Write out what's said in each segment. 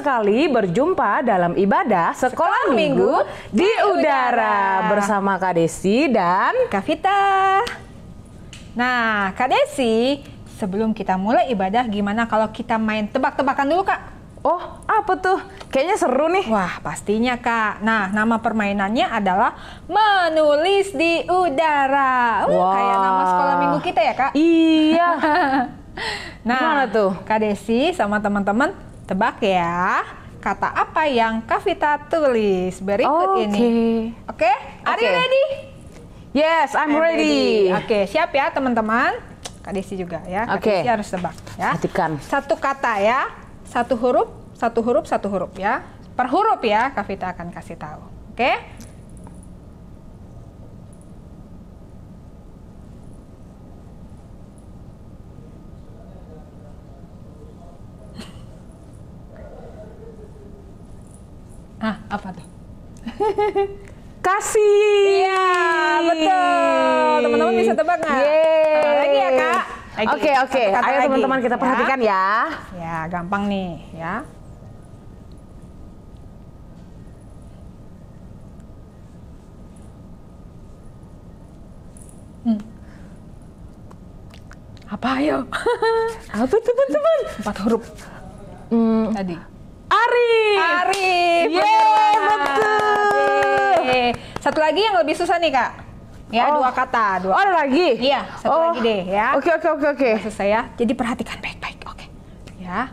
sekali berjumpa dalam ibadah Sekolah Minggu di Udara bersama Kak Desi dan Kak Vita. Nah, Kak Desi, sebelum kita mulai ibadah, gimana kalau kita main tebak-tebakan dulu, Kak? Oh, apa tuh? Kayaknya seru nih. Wah, pastinya, Kak. Nah, nama permainannya adalah menulis di udara. Kayak nama sekolah minggu kita ya, Kak? Iya. Nah, gimana tuh? Kak Desi sama teman-teman tebak ya. Kata apa yang Kak Vita tulis berikut ini. Oke? Are you ready? Yes, I'm ready. Oke, siap ya teman-teman. Kak Desi juga ya. Kak Desi harus tebak ya. Perhatikan. Satu kata ya. Satu huruf, satu huruf, satu huruf ya. Per huruf ya, Kak Vita akan kasih tahu. Oke? Ah, apa tuh? Kasih. Iya, betul. Teman-teman bisa tebak nggak? Lagi ya, Kak? Oke. Ayo teman-teman kita perhatikan ya. Ya, gampang nih ya. Apa ayo? Apa teman-teman? 4 huruf. Tadi. Arif. Yeay, betul. Satu lagi yang lebih susah nih, Kak. Ya, 2 kata. Oh, ada lagi? Iya, satu lagi deh ya. Oke. Susah ya. Jadi perhatikan baik-baik. Oke. Ya.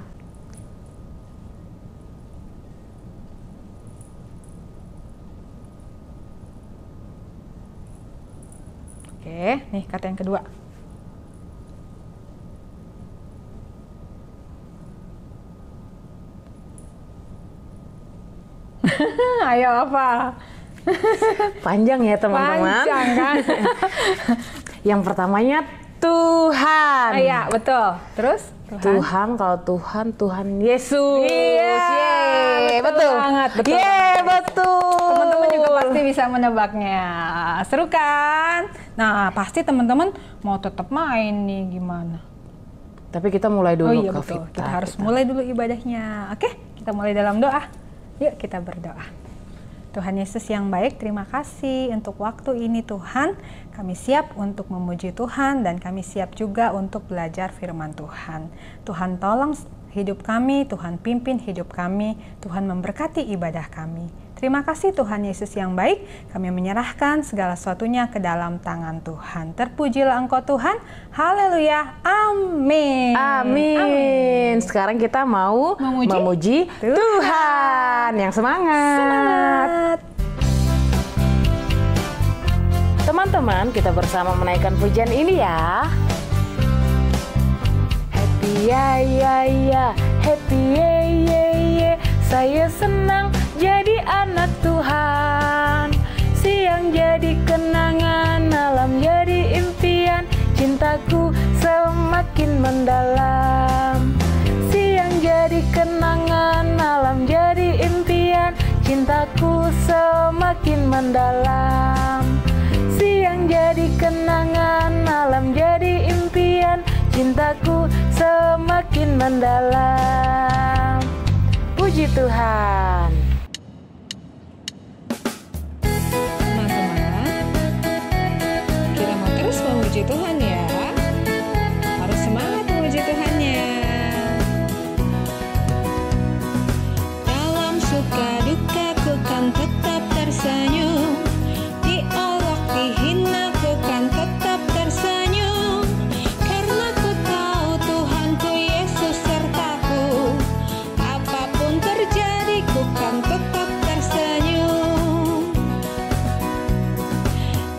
Oke, nih kata yang kedua. Ayo apa? Panjang ya teman-teman. Panjang kan? Yang pertamanya Tuhan. Iya, betul. Terus? Tuhan, kalau Tuhan Yesus. Iya, betul banget. Betul. Teman-teman juga pasti bisa menebaknya. Seru kan? Nah, pasti teman-teman mau tetap main nih, gimana? Tapi kita mulai dulu. Oh iya, betul. Kita harus mulai dulu ibadahnya. Oke, kita mulai dalam doa. Yuk kita berdoa. Tuhan Yesus yang baik, terima kasih untuk waktu ini Tuhan. Kami siap untuk memuji Tuhan dan kami siap juga untuk belajar firman Tuhan. Tuhan tolong hidup kami, Tuhan pimpin hidup kami, Tuhan memberkati ibadah kami. Terima kasih Tuhan Yesus yang baik, kami menyerahkan segala sesuatunya ke dalam tangan Tuhan. Terpujilah Engkau Tuhan, haleluya, amin. Sekarang kita mau memuji Tuhan. Yang semangat. Teman-teman, kita bersama menaikkan pujian ini ya. Happy ya, happy ye. Saya senang jadi anak Tuhan. Siang jadi kenangan, malam jadi impian. Cintaku semakin mendalam. Siang jadi kenangan, malam jadi impian. Cintaku semakin mendalam. Siang jadi kenangan, malam jadi impian. Cintaku semakin mendalam. Puji Tuhan. Teman-teman, kita mau terus memuji Tuhan ya. Harus semangat memuji Tuhannya. Dalam suka duka ku kan tetap tersenyum. Diolok dihina ku kan tetap tersenyum. Karena ku tahu Tuhanku Yesus sertaku. Apapun terjadi ku kan tetap tersenyum.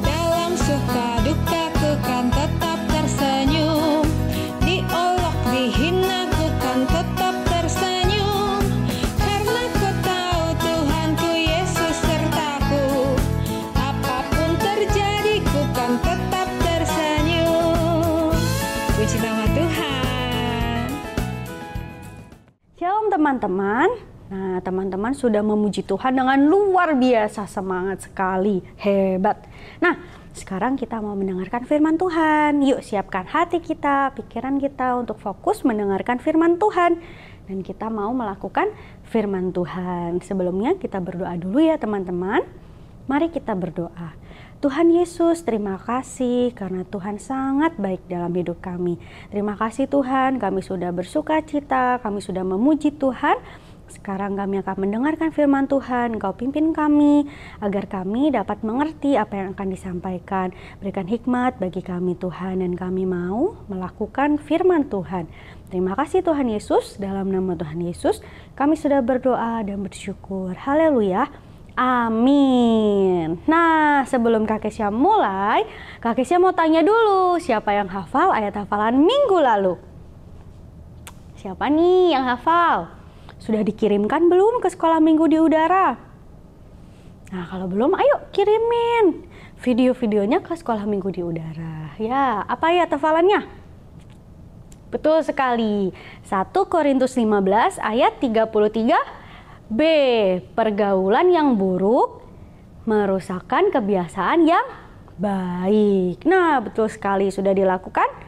Dalam suka duka ku kan tetap tersenyum. Diolok dihina ku kan tetap tersenyum. Karena ku tahu Tuhanku Yesus sertaku. Apapun terjadi ku kan tetap tersenyum. Puji nama Tuhan. Shalom teman-teman. Nah, teman-teman sudah memuji Tuhan dengan luar biasa, semangat sekali, hebat. Nah, sekarang kita mau mendengarkan firman Tuhan. Yuk siapkan hati kita, pikiran kita untuk fokus mendengarkan firman Tuhan. Dan kita mau melakukan firman Tuhan. Sebelumnya kita berdoa dulu ya teman-teman. Mari kita berdoa. Tuhan Yesus, terima kasih karena Tuhan sangat baik dalam hidup kami. Terima kasih Tuhan, kami sudah bersuka cita, kami sudah memuji Tuhan. Sekarang kami akan mendengarkan firman Tuhan. Engkau pimpin kami agar kami dapat mengerti apa yang akan disampaikan. Berikan hikmat bagi kami Tuhan, dan kami mau melakukan firman Tuhan. Terima kasih Tuhan Yesus, dalam nama Tuhan Yesus kami sudah berdoa dan bersyukur. Haleluya. Amin. Nah, sebelum Kak Kesya mulai, Kak Kesya mau tanya dulu, siapa yang hafal ayat hafalan minggu lalu? Siapa nih yang hafal? Sudah dikirimkan belum ke sekolah minggu di udara? Nah, kalau belum, ayo kirimin video-videonya ke sekolah minggu di udara. Ya, apa ya hafalannya? Betul sekali. 1 Korintus 15 ayat 33b. Pergaulan yang buruk merusakkan kebiasaan yang baik. Nah, betul sekali, sudah dilakukan.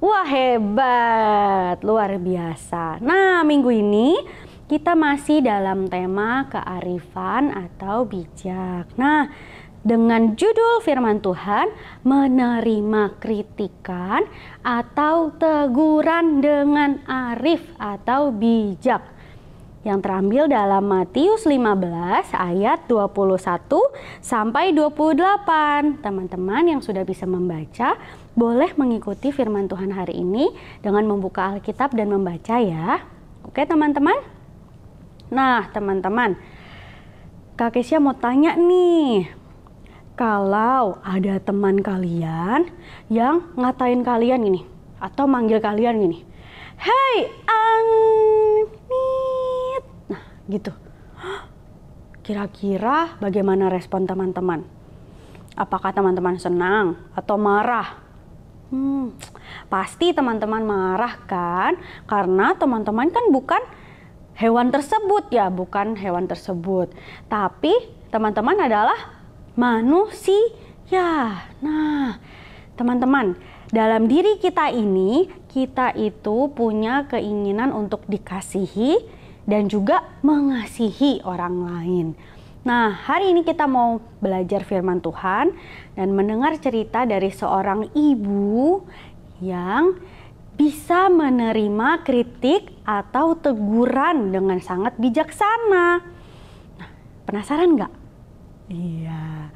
Wah, hebat, luar biasa. Nah, minggu ini kita masih dalam tema kearifan atau bijak. Nah, dengan judul firman Tuhan, menerima kritikan atau teguran dengan arif atau bijak, yang terambil dalam Matius 15 ayat 21 sampai 28. Teman-teman yang sudah bisa membaca, boleh mengikuti firman Tuhan hari ini dengan membuka Alkitab dan membaca ya. Oke teman-teman? Nah teman-teman, Kak Kesya mau tanya nih, kalau ada teman kalian yang ngatain kalian gini, atau manggil kalian gini, "Hey Anit," nah gitu, kira-kira bagaimana respon teman-teman? Apakah teman-teman senang atau marah? Pasti teman-teman marah kan, karena teman-teman kan bukan hewan tersebut ya, bukan hewan tersebut, tapi teman-teman adalah manusia. Nah, teman-teman, dalam diri kita ini, kita itu punya keinginan untuk dikasihi dan juga mengasihi orang lain. Nah, hari ini kita mau belajar firman Tuhan dan mendengar cerita dari seorang ibu yang bisa menerima kritik atau teguran dengan sangat bijaksana. Nah, penasaran nggak? Iya,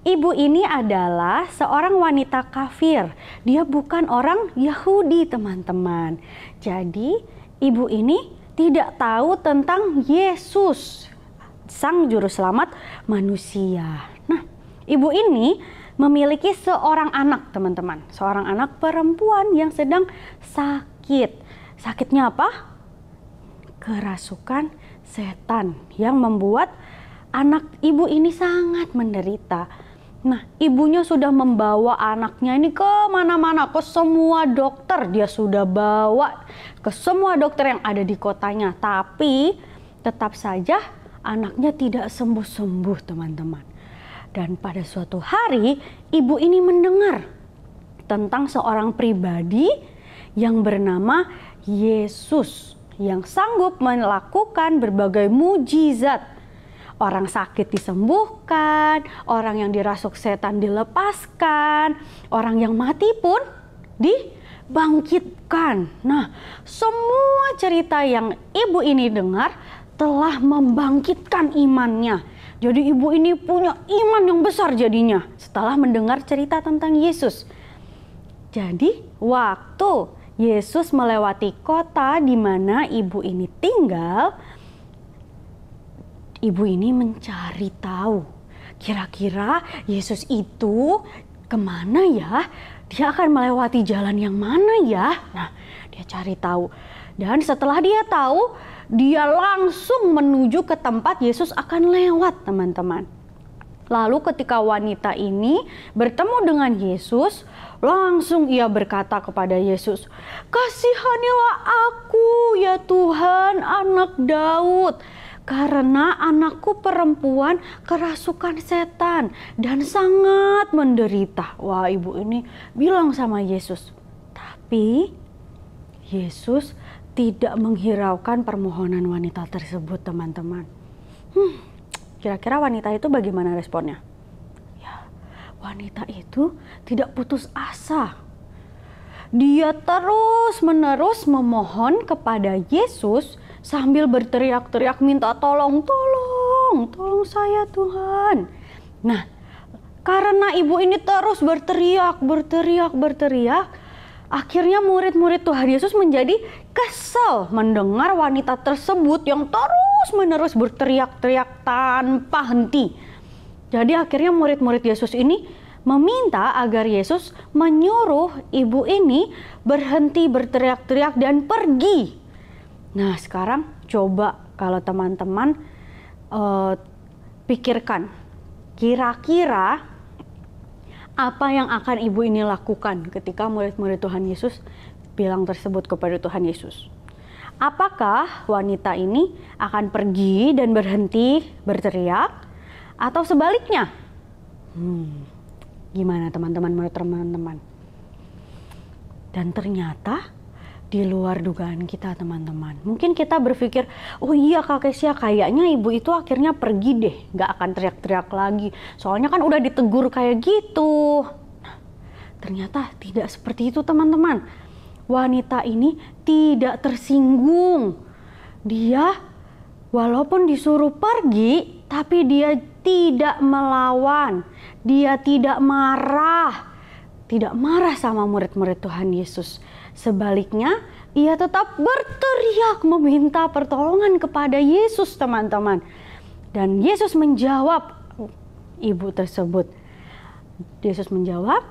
ibu ini adalah seorang wanita kafir. Dia bukan orang Yahudi, teman-teman. Jadi, ibu ini tidak tahu tentang Yesus, Sang Juru Selamat manusia. Nah, ibu ini memiliki seorang anak, teman-teman. Seorang anak perempuan yang sedang sakit. Sakitnya apa? Kerasukan setan yang membuat anak ibu ini sangat menderita. Nah, ibunya sudah membawa anaknya ini ke mana-mana, ke semua dokter. Dia sudah bawa ke semua dokter yang ada di kotanya. Tapi tetap saja anaknya tidak sembuh-sembuh, teman-teman. Dan pada suatu hari, ibu ini mendengar tentang seorang pribadi yang bernama Yesus, yang sanggup melakukan berbagai mujizat. Orang sakit disembuhkan, orang yang dirasuk setan dilepaskan, orang yang mati pun dibangkitkan. Nah, semua cerita yang ibu ini dengar telah membangkitkan imannya. Jadi ibu ini punya iman yang besar jadinya setelah mendengar cerita tentang Yesus. Jadi waktu Yesus melewati kota di mana ibu ini tinggal, ibu ini mencari tahu, kira-kira Yesus itu kemana ya? Dia akan melewati jalan yang mana ya? Nah, dia cari tahu. Dan setelah dia tahu, dia langsung menuju ke tempat Yesus akan lewat, teman-teman. Lalu ketika wanita ini bertemu dengan Yesus, langsung ia berkata kepada Yesus, "Kasihanilah aku ya Tuhan, anak Daud. Karena anakku perempuan kerasukan setan dan sangat menderita." Wah, ibu ini bilang sama Yesus. Tapi Yesus tidak menghiraukan permohonan wanita tersebut, teman-teman. Kira-kira wanita itu bagaimana responnya? Ya, wanita itu tidak putus asa. Dia terus-menerus memohon kepada Yesus sambil berteriak-teriak minta tolong saya Tuhan. Nah, karena ibu ini terus berteriak, akhirnya murid-murid Tuhan Yesus menjadi kesal mendengar wanita tersebut yang terus-menerus berteriak-teriak tanpa henti. Jadi akhirnya murid-murid Yesus ini meminta agar Yesus menyuruh ibu ini berhenti berteriak-teriak dan pergi. Nah, sekarang coba kalau teman-teman pikirkan, kira-kira apa yang akan ibu ini lakukan ketika murid-murid Tuhan Yesus bilang tersebut kepada Tuhan Yesus? Apakah wanita ini akan pergi dan berhenti berteriak, atau sebaliknya? Gimana teman-teman, menurut teman-teman? Dan ternyata di luar dugaan kita, teman-teman. Mungkin kita berpikir, oh iya Kak Kesia, kayaknya ibu itu akhirnya pergi deh, gak akan teriak-teriak lagi. Soalnya kan udah ditegur kayak gitu. Nah, ternyata tidak seperti itu, teman-teman. Wanita ini tidak tersinggung. Dia walaupun disuruh pergi, tapi dia tidak melawan. Dia tidak marah sama murid-murid Tuhan Yesus. Sebaliknya, ia tetap berteriak meminta pertolongan kepada Yesus, teman-teman. Dan Yesus menjawab ibu tersebut. Yesus menjawab,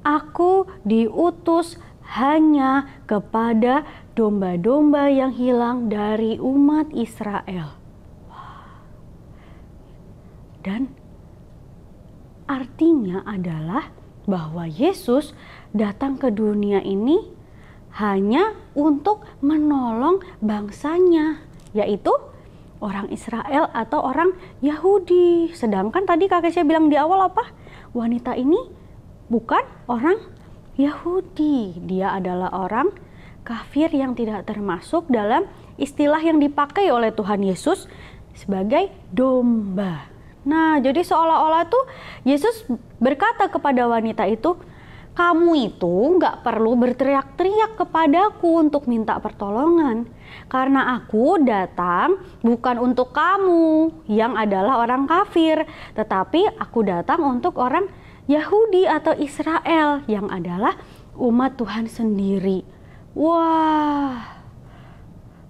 "Aku diutus hanya kepada domba-domba yang hilang dari umat Israel." Dan artinya adalah bahwa Yesus datang ke dunia ini hanya untuk menolong bangsanya, yaitu orang Israel atau orang Yahudi. Sedangkan tadi kakek saya bilang di awal apa? Wanita ini bukan orang Yahudi. Dia adalah orang kafir yang tidak termasuk dalam istilah yang dipakai oleh Tuhan Yesus sebagai domba. Nah, jadi seolah-olah tuh Yesus berkata kepada wanita itu, kamu itu nggak perlu berteriak-teriak kepadaku untuk minta pertolongan. Karena aku datang bukan untuk kamu yang adalah orang kafir, tetapi aku datang untuk orang Yahudi atau Israel yang adalah umat Tuhan sendiri. Wah,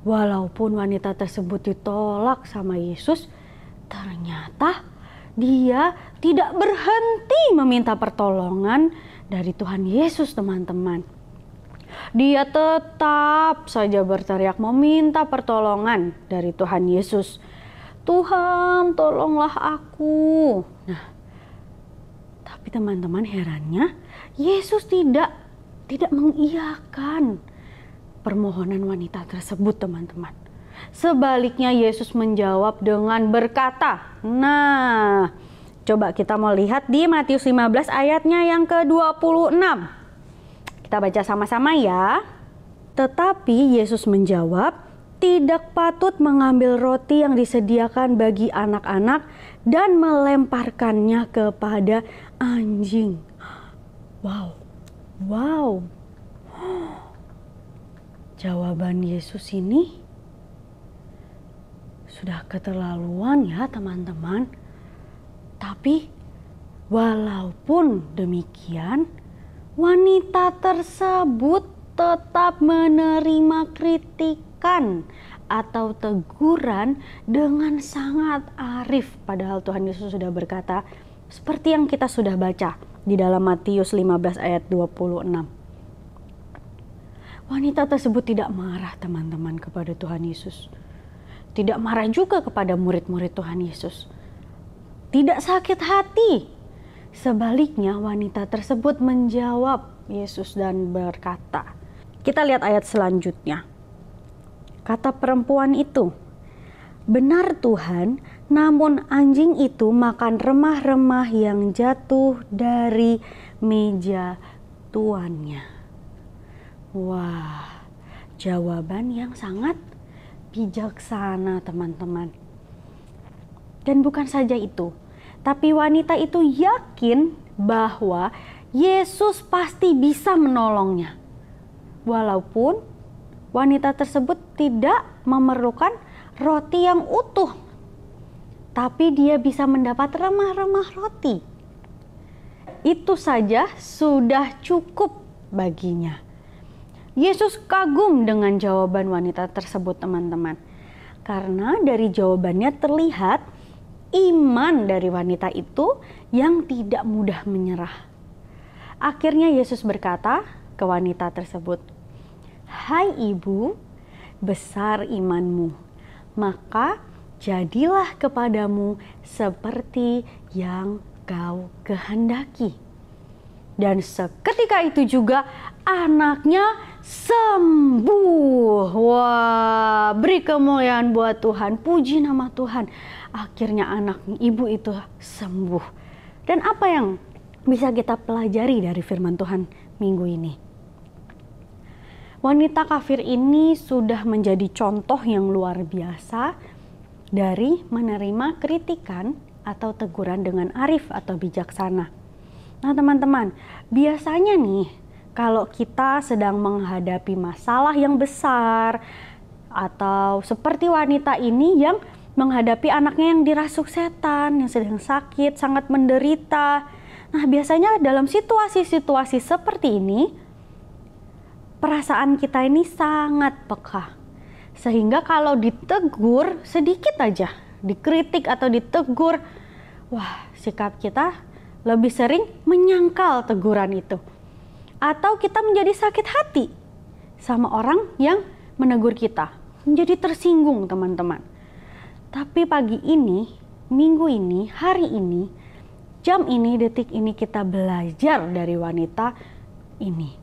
walaupun wanita tersebut ditolak sama Yesus, ternyata dia tidak berhenti meminta pertolongan dari Tuhan Yesus, teman-teman. Dia tetap saja berteriak meminta pertolongan dari Tuhan Yesus. Tuhan, tolonglah aku. Nah, tapi teman-teman, herannya Yesus tidak mengiyakan permohonan wanita tersebut, teman-teman. Sebaliknya Yesus menjawab dengan berkata, nah, coba kita mau lihat di Matius 15 ayatnya yang ke-26. Kita baca sama-sama ya. Tetapi Yesus menjawab, tidak patut mengambil roti yang disediakan bagi anak-anak dan melemparkannya kepada anjing. Wow. Jawaban Yesus ini sudah keterlaluan ya, teman-teman. Tapi walaupun demikian, wanita tersebut tetap menerima kritikan atau teguran dengan sangat arif. Padahal Tuhan Yesus sudah berkata seperti yang kita sudah baca di dalam Matius 15 ayat 26. Wanita tersebut tidak marah, teman-teman, kepada Tuhan Yesus. Tidak marah juga kepada murid-murid Tuhan Yesus. Tidak sakit hati. Sebaliknya wanita tersebut menjawab Yesus dan berkata, kita lihat ayat selanjutnya. Kata perempuan itu, benar Tuhan, namun anjing itu makan remah-remah yang jatuh dari meja tuannya. Wah, jawaban yang sangat bijaksana, teman-teman. Dan bukan saja itu, tapi wanita itu yakin bahwa Yesus pasti bisa menolongnya. Walaupun wanita tersebut tidak memerlukan roti yang utuh, tapi dia bisa mendapat remah-remah roti. Itu saja sudah cukup baginya. Yesus kagum dengan jawaban wanita tersebut, teman-teman. Karena dari jawabannya terlihat iman dari wanita itu yang tidak mudah menyerah. Akhirnya Yesus berkata ke wanita tersebut, "Hai ibu, besar imanmu, maka jadilah kepadamu seperti yang kau kehendaki." Dan seketika itu juga anaknya sembuh. Wah, beri kemuliaan buat Tuhan, puji nama Tuhan. Akhirnya anak ibu itu sembuh. Dan apa yang bisa kita pelajari dari firman Tuhan minggu ini? Wanita kafir ini sudah menjadi contoh yang luar biasa dari menerima kritikan atau teguran dengan arif atau bijaksana. Nah teman-teman, biasanya nih kalau kita sedang menghadapi masalah yang besar atau seperti wanita ini yang menghadapi anaknya yang dirasuk setan, yang sedang sakit, sangat menderita. Nah biasanya dalam situasi-situasi seperti ini, perasaan kita ini sangat peka. Sehingga kalau ditegur sedikit aja, dikritik atau ditegur, wah sikap kita lebih sering menyangkal teguran itu. Atau kita menjadi sakit hati sama orang yang menegur kita. Menjadi tersinggung, teman-teman. Tapi pagi ini, minggu ini, hari ini, jam ini, detik ini kita belajar dari wanita ini.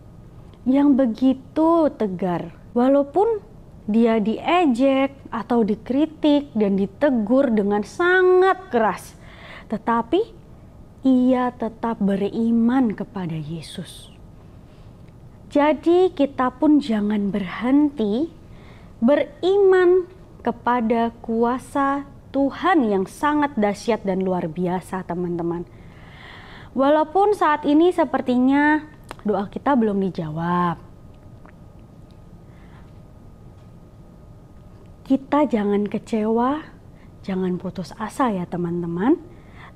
Yang begitu tegar. Walaupun dia diejek atau dikritik dan ditegur dengan sangat keras. Tetapi ia tetap beriman kepada Yesus. Jadi kita pun jangan berhenti beriman kepada kuasa Tuhan yang sangat dahsyat dan luar biasa, teman-teman. Walaupun saat ini sepertinya doa kita belum dijawab. Kita jangan kecewa, jangan putus asa ya teman-teman.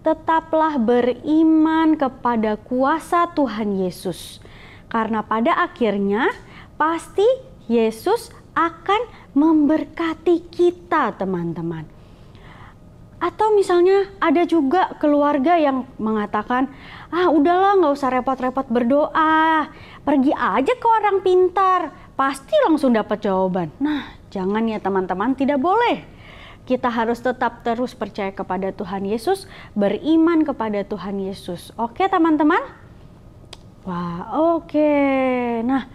Tetaplah beriman kepada kuasa Tuhan Yesus. Karena pada akhirnya pasti Yesus akan memberkati kita, teman-teman. Atau misalnya ada juga keluarga yang mengatakan, udahlah nggak usah repot-repot berdoa. Pergi aja ke orang pintar, pasti langsung dapat jawaban. Nah, jangan ya teman-teman, tidak boleh. Kita harus tetap terus percaya kepada Tuhan Yesus, beriman kepada Tuhan Yesus. Oke teman-teman? Wah, oke. Nah,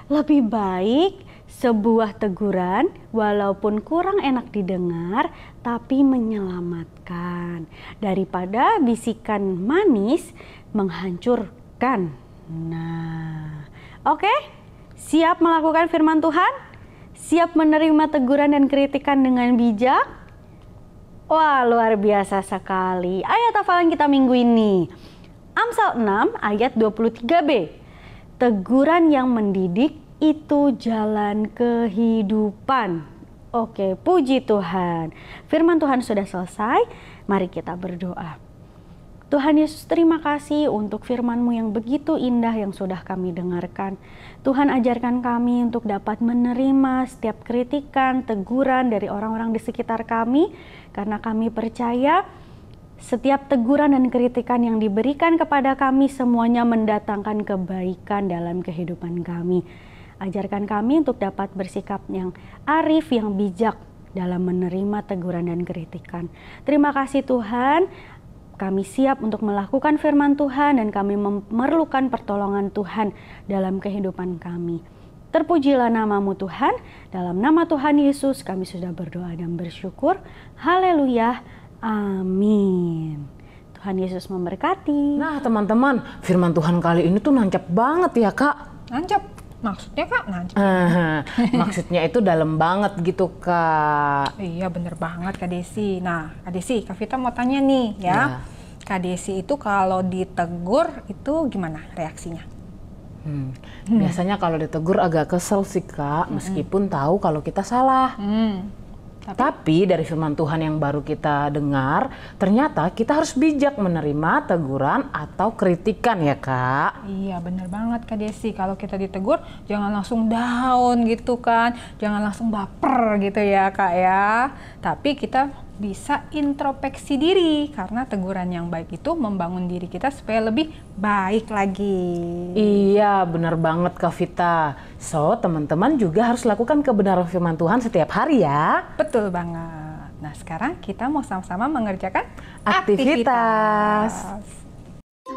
lebih baik sebuah teguran walaupun kurang enak didengar, tapi menyelamatkan. Daripada bisikan manis menghancurkan. Nah, oke? Siap melakukan firman Tuhan? Siap menerima teguran dan kritikan dengan bijak? Wah, luar biasa sekali. Ayat hafalan kita minggu ini. Amsal 6 ayat 23b. Teguran yang mendidik itu jalan kehidupan. Oke, puji Tuhan. Firman Tuhan sudah selesai. Mari kita berdoa. Tuhan Yesus, terima kasih untuk firman-Mu yang begitu indah yang sudah kami dengarkan. Tuhan, ajarkan kami untuk dapat menerima setiap kritikan, teguran dari orang-orang di sekitar kami, karena kami percaya setiap teguran dan kritikan yang diberikan kepada kami semuanya mendatangkan kebaikan dalam kehidupan kami. Ajarkan kami untuk dapat bersikap yang arif, yang bijak dalam menerima teguran dan kritikan. Terima kasih Tuhan. Kami siap untuk melakukan firman Tuhan dan kami memerlukan pertolongan Tuhan dalam kehidupan kami. Terpujilah nama-Mu Tuhan, dalam nama Tuhan Yesus kami sudah berdoa dan bersyukur. Haleluya, amin. Tuhan Yesus memberkati. Nah teman-teman, firman Tuhan kali ini tuh nancap banget ya Kak. Nancap. Maksudnya Kak? Nah, Maksudnya itu dalam banget gitu Kak. iya bener banget Kak Desi. Nah Kak Desi, Kak Vita mau tanya nih ya. Ya. Kak Desi itu kalau ditegur itu gimana reaksinya? Biasanya kalau ditegur agak kesel sih Kak, meskipun tahu kalau kita salah. Tapi dari firman Tuhan yang baru kita dengar, ternyata kita harus bijak menerima teguran atau kritikan ya Kak. Iya bener banget Kak Desi, kalau kita ditegur jangan langsung down gitu kan, jangan langsung baper gitu ya Kak ya. Tapi kita bisa introspeksi diri, karena teguran yang baik itu membangun diri kita supaya lebih baik lagi. Iya benar banget Kak Vita. So teman-teman juga harus lakukan kebenaran firman Tuhan setiap hari ya. Betul banget. Nah sekarang kita mau sama-sama mengerjakan Aktivitas.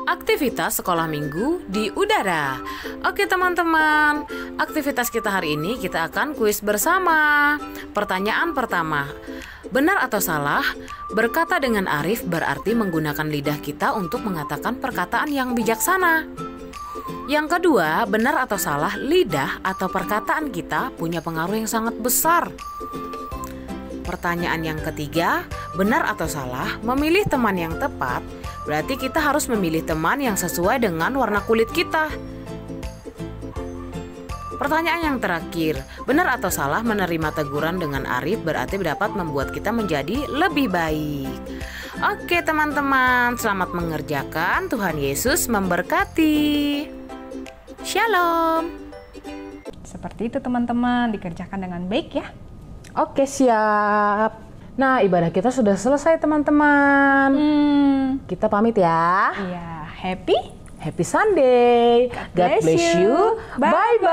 Aktivitas sekolah minggu di udara. Oke teman-teman, aktivitas kita hari ini kita akan kuis bersama. Pertanyaan pertama, benar atau salah, berkata dengan arif berarti menggunakan lidah kita untuk mengatakan perkataan yang bijaksana. Yang kedua, benar atau salah, lidah atau perkataan kita punya pengaruh yang sangat besar. Pertanyaan yang ketiga, benar atau salah, memilih teman yang tepat berarti kita harus memilih teman yang sesuai dengan warna kulit kita. Pertanyaan yang terakhir, benar atau salah menerima teguran dengan arif berarti dapat membuat kita menjadi lebih baik. Oke teman-teman, selamat mengerjakan. Tuhan Yesus memberkati. Shalom. Seperti itu teman-teman, dikerjakan dengan baik ya. Oke siap. Nah ibadah kita sudah selesai teman-teman. Kita pamit ya. Iya, happy Happy Sunday. God bless you. Bye-bye.